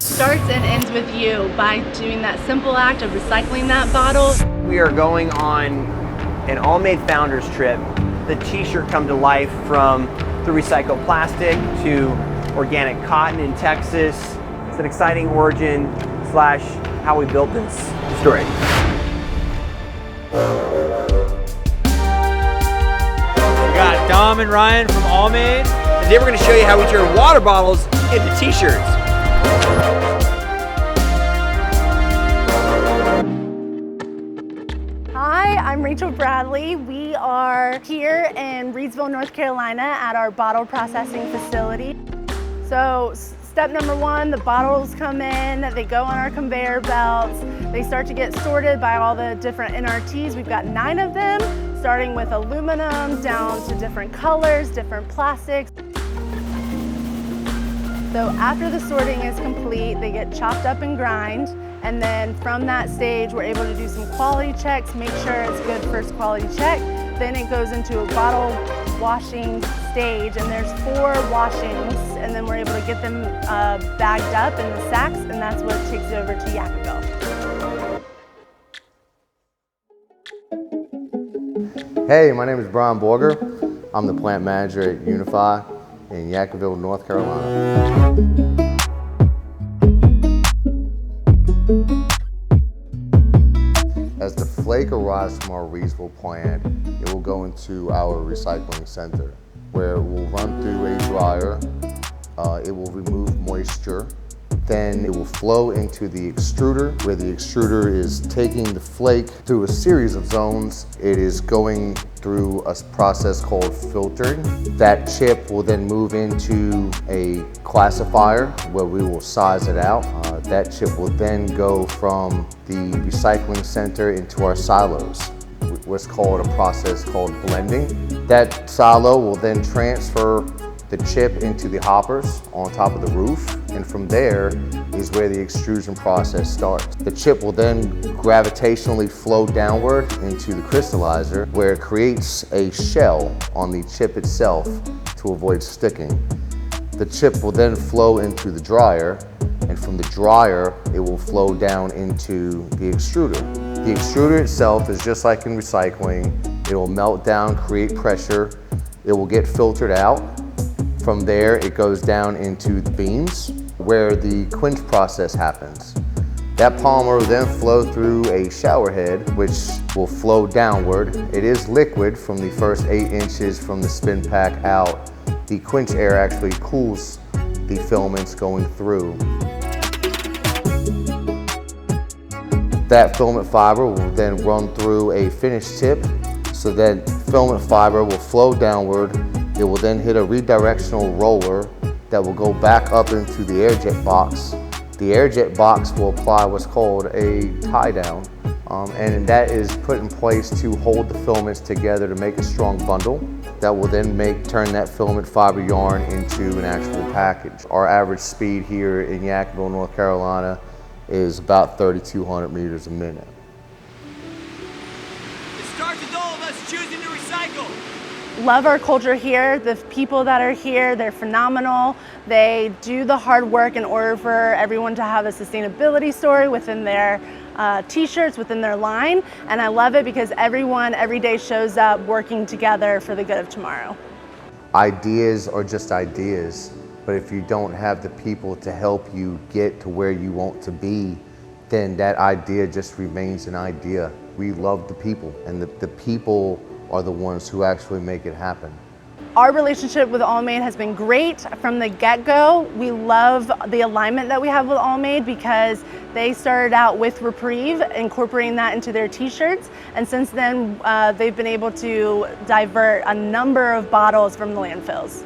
Starts and ends with you by doing that simple act of recycling that bottle. We are going on an Allmade Founders trip. The t-shirt come to life from the recycled plastic to organic cotton in Texas. It's an exciting origin / how we built this story. We got Dom and Ryan from Allmade. Today we're going to show you how we turn water bottles into t-shirts. Hi, I'm Rachel Bradley. We are here in Reidsville, North Carolina at our bottle processing facility. So step number one, the bottles come in, they go on our conveyor belts. They start to get sorted by all the different NRTs. We've got 9 of them, starting with aluminum down to different colors, different plastics. So after the sorting is complete, they get chopped up and grind. And then from that stage, we're able to do some quality checks, make sure it's good first quality check. Then it goes into a bottle washing stage, and there's 4 washings, and then we're able to get them bagged up in the sacks, and that's what takes it over to Yackerville. Hey, my name is Brian Borger. I'm the plant manager at Unifi in Yackerville, North Carolina. As the flake arrives from our Reidsville plant, it will go into our recycling center, where it will run through a dryer. It will remove moisture. Then it will flow into the extruder, where the extruder is taking the flake through a series of zones. It is going through a process called filtering. That chip will then move into a classifier where we will size it out. That chip will then go from the recycling center into our silos, what's called a process called blending. That silo will then transfer the chip into the hoppers on top of the roof, and from there is where the extrusion process starts. The chip will then gravitationally flow downward into the crystallizer, where it creates a shell on the chip itself to avoid sticking. The chip will then flow into the dryer, and from the dryer it will flow down into the extruder. The extruder itself is just like in recycling. It will melt down, create pressure. It will get filtered out. From there, it goes down into the beams where the quench process happens. That polymer will then flow through a shower head, which will flow downward. It is liquid from the first 8 inches from the spin pack out. The quench air actually cools the filaments going through. That filament fiber will then run through a finished tip, so that filament fiber will flow downward. It will then hit a redirectional roller that will go back up into the air jet box. The air jet box will apply what's called a tie down, and that is put in place to hold the filaments together to make a strong bundle that will then turn that filament fiber yarn into an actual package. Our average speed here in Yackerville, North Carolina is about 3,200 meters a minute. It starts with all of us choosing to recycle. Love our culture here. The people that are here, they're phenomenal. They do the hard work in order for everyone to have a sustainability story within their t-shirts, within their line. And I love it because everyone every day shows up working together for the good of tomorrow. Ideas are just ideas, but if you don't have the people to help you get to where you want to be, then that idea just remains an idea. We love the people, and the people are the ones who actually make it happen. Our relationship with Allmade has been great from the get-go. We love the alignment that we have with Allmade because they started out with Repreve, incorporating that into their t-shirts, and since then they've been able to divert a number of bottles from the landfills.